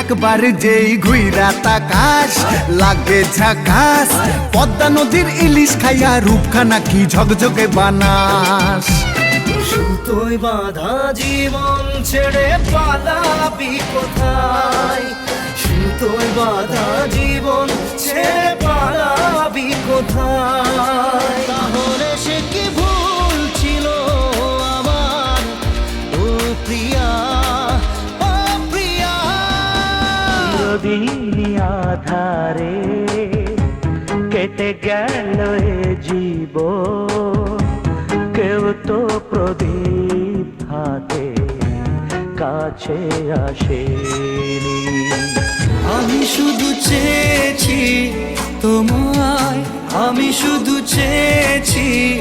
একবার যেই ঘুইরা তাকাস লাগে ঝাকাস, পদ্মা নদীর ইলিশ খাইয়া রূপখানা কি ঝকঝকে বানাস। সুতোয় বাঁধা জীবন ছেড়ে পালাবি কোথায়? সুতোয় বাঁধা জীবন ছেড়ে পালাবি কোথায়? তাহলে সে কি ভুল ছিল আমার, ও প্রিয়া, ও প্রিয়া? চিরদিনই আধারে কেটে গেল এ জীবন, কেউ তো প্রদীপ হাতে কাছে আসেনি। আমি শুধু চেয়েছি তোমায়, আমি শুধু চেয়েছি